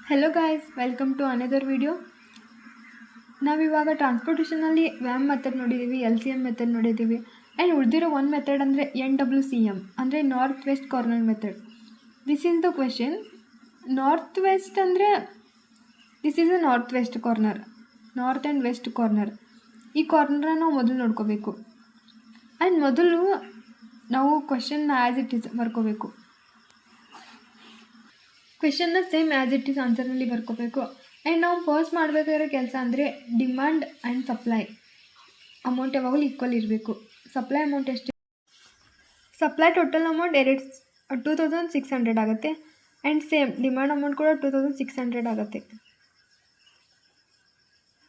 Hello guys, welcome to another video. ನಾವಿವಾಗ ಟ್ರಾನ್ಸ್ಪೋರ್ಟೇಷನಲ್ಲಿ VAM method ನೋಡಿದ್ದೀವಿ, LCM ಮೆಥಡ್ ನೋಡಿದ್ದೀವಿ. ಆ್ಯಂಡ್ ಉಳಿದಿರೋ ಒಂದು ಮೆಥಡ್ ಅಂದರೆ NWCM ಅಂದರೆ north west corner method. This is the question. North west ಅಂದರೆ this is a north west corner, north and west corner. ಈ ಕಾರ್ನರನ್ನು ನಾವು ಮೊದಲು ನೋಡ್ಕೋಬೇಕು. ಆ್ಯಂಡ್ ಮೊದಲು ನಾವು ಕ್ವೆಶನ್ನ ಆ್ಯಸ್ ಇಟ್ ಈಸ್ ಬರ್ಕೋಬೇಕು. ಕ್ವೆಶನ್ನ ಸೇಮ್ ಆ್ಯಸ್ ಇಟ್ ಈಸ್ ಆನ್ಸರ್ನಲ್ಲಿ ಬರ್ಕೋಬೇಕು. ಆ್ಯಂಡ್ ನಾವು ಫಸ್ಟ್ ಮಾಡಬೇಕಾಗಿರೋ ಕೆಲಸ ಅಂದರೆ ಡಿಮ್ಯಾಂಡ್ ಆ್ಯಂಡ್ ಸಪ್ಲೈ ಅಮೌಂಟ್ ಯಾವಾಗಲೂ ಈಕ್ವಲ್ ಇರಬೇಕು. ಸಪ್ಲೈ ಅಮೌಂಟ್ ಎಷ್ಟು? ಸಪ್ಲೈ ಟೋಟಲ್ ಅಮೌಂಟ್ 2600 ಆಗುತ್ತೆ. ಆ್ಯಂಡ್ ಸೇಮ್ ಡಿಮ್ಯಾಂಡ್ ಅಮೌಂಟ್ ಕೂಡ 2600 ಆಗುತ್ತೆ.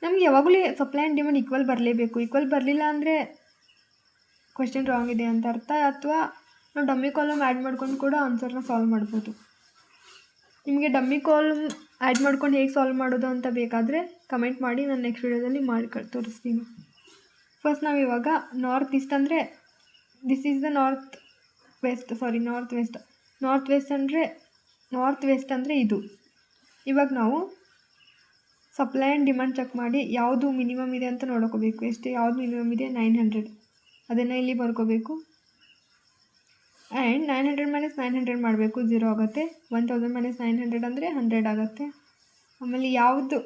ನಮ್ಗೆ ಯಾವಾಗಲೂ ಸಪ್ಲೈ ಆ್ಯಂಡ್ ಡಿಮ್ಯಾಂಡ್ ಈಕ್ವಲ್ ಬರಲೇಬೇಕು. ಈಕ್ವಲ್ ಬರಲಿಲ್ಲ ಅಂದರೆ ಕ್ವೆಶನ್ ರಾಂಗ್ ಇದೆ ಅಂತ ಅರ್ಥ, ಅಥವಾ ನಾವು ಡಮ್ಮಿ ಕಾಲಮ್ ಆ್ಯಡ್ ಮಾಡ್ಕೊಂಡು ಕೂಡ ಆನ್ಸರ್ನ ಸಾಲ್ವ್ ಮಾಡ್ಬೋದು. ನಿಮಗೆ ಡಮ್ಮಿ ಕಾಲಮ್ ಆ್ಯಡ್ ಮಾಡ್ಕೊಂಡು ಹೇಗೆ ಸಾಲ್ವ್ ಮಾಡೋದು ಅಂತ ಬೇಕಾದರೆ ಕಮೆಂಟ್ ಮಾಡಿ, ನಾನು ನೆಕ್ಸ್ಟ್ ವೀಡಿಯೋದಲ್ಲಿ ಮಾಡಿ ತೋರಿಸ್ತೀನಿ. ಫಸ್ಟ್ ನಾವು ಇವಾಗ ನಾರ್ತ್ ಈಸ್ಟ್ ಅಂದರೆ this is the north west ಅಂದರೆ ಇದು. ಇವಾಗ ನಾವು ಸಪ್ಲೈ ಆ್ಯಂಡ್ ಡಿಮ್ಯಾಂಡ್ ಚೆಕ್ ಮಾಡಿ ಯಾವುದು ಮಿನಿಮಮ್ ಇದೆ ಅಂತ ನೋಡ್ಕೋಬೇಕು. ಯಾವುದು ಮಿನಿಮಮ್ ಇದೆ? 900. ಅದನ್ನು ಇಲ್ಲಿ ಬರ್ಕೋಬೇಕು. ಆ್ಯಂಡ್ 900 - 900 ಮಾಡಬೇಕು, 0 ಆಗುತ್ತೆ. 1000 - 900 ಅಂದರೆ 100 ಆಗುತ್ತೆ. ಆಮೇಲೆ ಯಾವುದು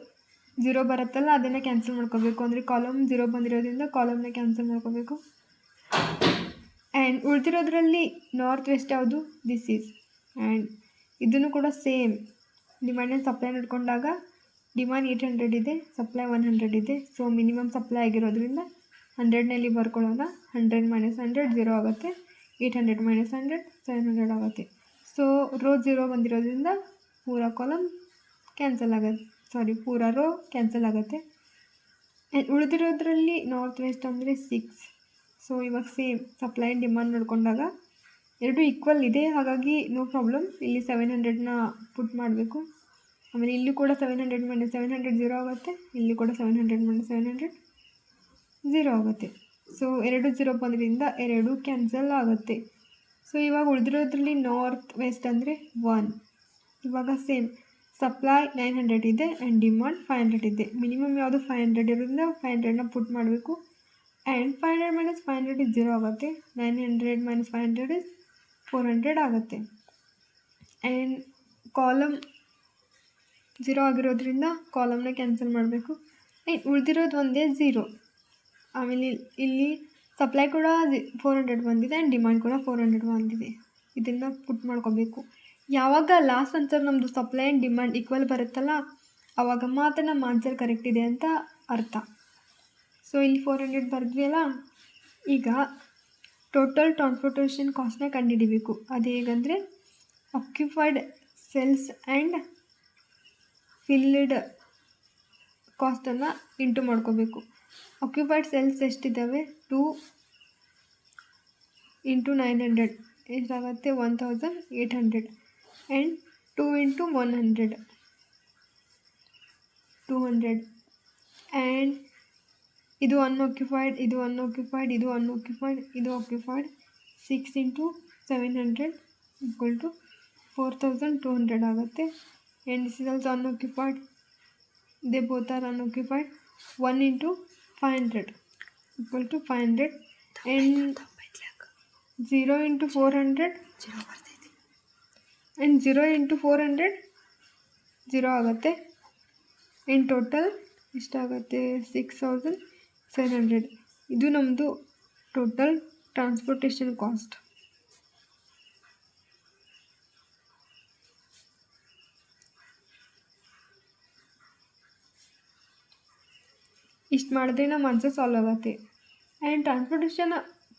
0 ಬರುತ್ತಲ್ಲ ಅದನ್ನು ಕ್ಯಾನ್ಸಲ್ ಮಾಡ್ಕೋಬೇಕು. ಅಂದರೆ ಕಾಲಮ್ 0 ಬಂದಿರೋದ್ರಿಂದ ಕಾಲಮ್ನ ಕ್ಯಾನ್ಸಲ್ ಮಾಡ್ಕೋಬೇಕು. ಆ್ಯಂಡ್ ಉಳಿದಿರೋದ್ರಲ್ಲಿ ನಾರ್ತ್ ವೆಸ್ಟ್ ಯಾವುದು? This is. ಆ್ಯಂಡ್ ಇದನ್ನು ಕೂಡ ಸೇಮ್ ಡಿಮ್ಯಾಂಡ್ ಆ್ಯಂಡ್ ಸಪ್ಲೈ ನೋಡ್ಕೊಂಡಾಗ ಡಿಮ್ಯಾಂಡ್ 800 ಇದೆ, ಸಪ್ಲೈ 100 ಇದೆ. ಸೊ ಮಿನಿಮಮ್ ಸಪ್ಲೈ ಆಗಿರೋದ್ರಿಂದ 100ನಲ್ಲಿ ಬರ್ಕೊಳ್ಳೋಣ. 100 - 100 0 ಆಗುತ್ತೆ. 800 - 100 700 ಆಗುತ್ತೆ. ಸೊ ರೋ 0 ಬಂದಿರೋದ್ರಿಂದ ಪೂರಾ ಕಾಲಮ್ ಕ್ಯಾನ್ಸಲ್ ಆಗುತ್ತೆ, ಪೂರಾ ರೋ ಕ್ಯಾನ್ಸಲ್ ಆಗುತ್ತೆ. ಉಳಿದಿರೋದ್ರಲ್ಲಿ ನಾರ್ತ್ ವೆಸ್ಟ್ ಅಂದರೆ 6. ಸೊ ಇವಾಗ ಸೇಮ್ ಸಪ್ಲೈ ಆ್ಯಂಡ್ ಡಿಮ್ಯಾಂಡ್ ನೋಡ್ಕೊಂಡಾಗ ಎರಡು ಈಕ್ವಲ್ ಇದೆ, ಹಾಗಾಗಿ ನೋ ಪ್ರಾಬ್ಲಮ್. ಇಲ್ಲಿ 700ನ ಪುಟ್ ಮಾಡಬೇಕು. ಆಮೇಲೆ ಇಲ್ಲಿ ಕೂಡ 700 - 700 0 ಆಗುತ್ತೆ. ಇಲ್ಲಿ ಕೂಡ 700 - 700 0 ಆಗುತ್ತೆ. ಸೊ 2 0 ಬಂದ್ರಿಂದ 2 ಕ್ಯಾನ್ಸಲ್ ಆಗುತ್ತೆ. ಸೊ ಇವಾಗ ಉಳಿದಿರೋದ್ರಲ್ಲಿ ನಾರ್ತ್ ವೆಸ್ಟ್ ಅಂದರೆ 1. ಇವಾಗ ಸೇಮ್ ಸಪ್ಲೈ 900 ಇದೆ ಆ್ಯಂಡ್ ಡಿಮ್ಯಾಂಡ್ 500 ಇದೆ. ಮಿನಿಮಮ್ ಯಾವುದು? 500 ಇರೋದ್ರಿಂದ 500ನ ಪುಟ್ ಮಾಡಬೇಕು. ಆ್ಯಂಡ್ 500 - 500 0 ಆಗುತ್ತೆ. 900 - 500 400 ಆಗುತ್ತೆ. ಆ್ಯಂಡ್ ಕಾಲಮ್ 0 ಆಗಿರೋದ್ರಿಂದ ಕಾಲಮ್ನ ಕ್ಯಾನ್ಸಲ್ ಮಾಡಬೇಕು. ಆ್ಯಂಡ್ ಉಳಿದಿರೋದು ಒಂದೇ 0. ಆಮೇಲೆ ಇಲ್ಲಿ ಸಪ್ಲೈ ಕೂಡ 400 ಬಂದಿದೆ ಆ್ಯಂಡ್ ಡಿಮ್ಯಾಂಡ್ ಕೂಡ 400 ಬಂದಿದೆ. ಇದನ್ನು ಪುಟ್ ಮಾಡ್ಕೋಬೇಕು. ಯಾವಾಗ ಲಾಸ್ಟ್ ಆನ್ಸರ್ ನಮ್ಮದು ಸಪ್ಲೈ ಆ್ಯಂಡ್ ಡಿಮ್ಯಾಂಡ್ ಈಕ್ವಲ್ ಬರುತ್ತಲ್ಲ ಆವಾಗ ಮಾತ್ರ ನಮ್ಮ ಆನ್ಸರ್ ಕರೆಕ್ಟ್ ಇದೆ ಅಂತ ಅರ್ಥ. ಸೊ ಇಲ್ಲಿ 400 ಬರೆದ್ವಿ. ಈಗ ಟೋಟಲ್ ಟ್ರಾನ್ಸ್ಪೋರ್ಟೇಷನ್ ಕಾಸ್ಟ್ನ ಕಂಡುಹಿಡಿಬೇಕು. ಅದು ಹೇಗಂದರೆ ಆಕ್ಯುಪೈಡ್ ಸೆಲ್ಸ್ ಆ್ಯಂಡ್ ಫಿಲ್ಡ್ ಕಾಸ್ಟನ್ನು ಇಂಟು ಮಾಡ್ಕೋಬೇಕು. ಆಕ್ಯುಪೈಡ್ ಸೆಲ್ಸ್ ಎಷ್ಟಿದ್ದಾವೆ? 2 × 900 ಎಷ್ಟಾಗುತ್ತೆ? 1800. ಆ್ಯಂಡ್ 2 × 100 200. ಆ್ಯಂಡ್ ಇದು ಅನ್ಆಕ್ಯುಪೈಡ್, ಇದು ಅನ್ಆಕ್ಯುಪೈಡ್, ಇದು ಅನ್ಆಕ್ಯುಪೈಡ್, ಇದು ಆಕ್ಯುಪೈಡ್. 6 × 700 = 4200 ಆಗುತ್ತೆ. And this is also unoccupied. They both are unoccupied. 1 × 500 = 500. And 0 × 400 and 0 × 400 0 ಆಗುತ್ತೆ. ಆ್ಯಂಡ್ ಟೋಟಲ್ ಎಷ್ಟಾಗುತ್ತೆ? 6700. ಇದು ನಮ್ಮದು ಟೋಟಲ್ ಟ್ರಾನ್ಸ್ಪೋರ್ಟೇಷನ್ ಕಾಸ್ಟ್. ಇಷ್ಟು ಮಾಡಿದ್ರೆ ನಮ್ಮ ಆನ್ಸರ್ ಸಾಲ್ವ್ ಆಗುತ್ತೆ. ಆ್ಯಂಡ್ ಟ್ರಾನ್ಸ್ಪೋರ್ಟೇಷನ್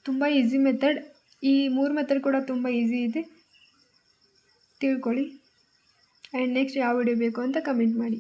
ತುಂಬ ಈಸಿ ಮೆಥಡ್. ಈ 3 ಮೆಥಡ್ ಕೂಡ ತುಂಬ ಈಸಿ ಇದೆ, ತಿಳ್ಕೊಳ್ಳಿ. ಆ್ಯಂಡ್ ನೆಕ್ಸ್ಟ್ ಯಾವ ವಿಡಿಯೋ ಬೇಕು ಅಂತ ಕಮೆಂಟ್ ಮಾಡಿ.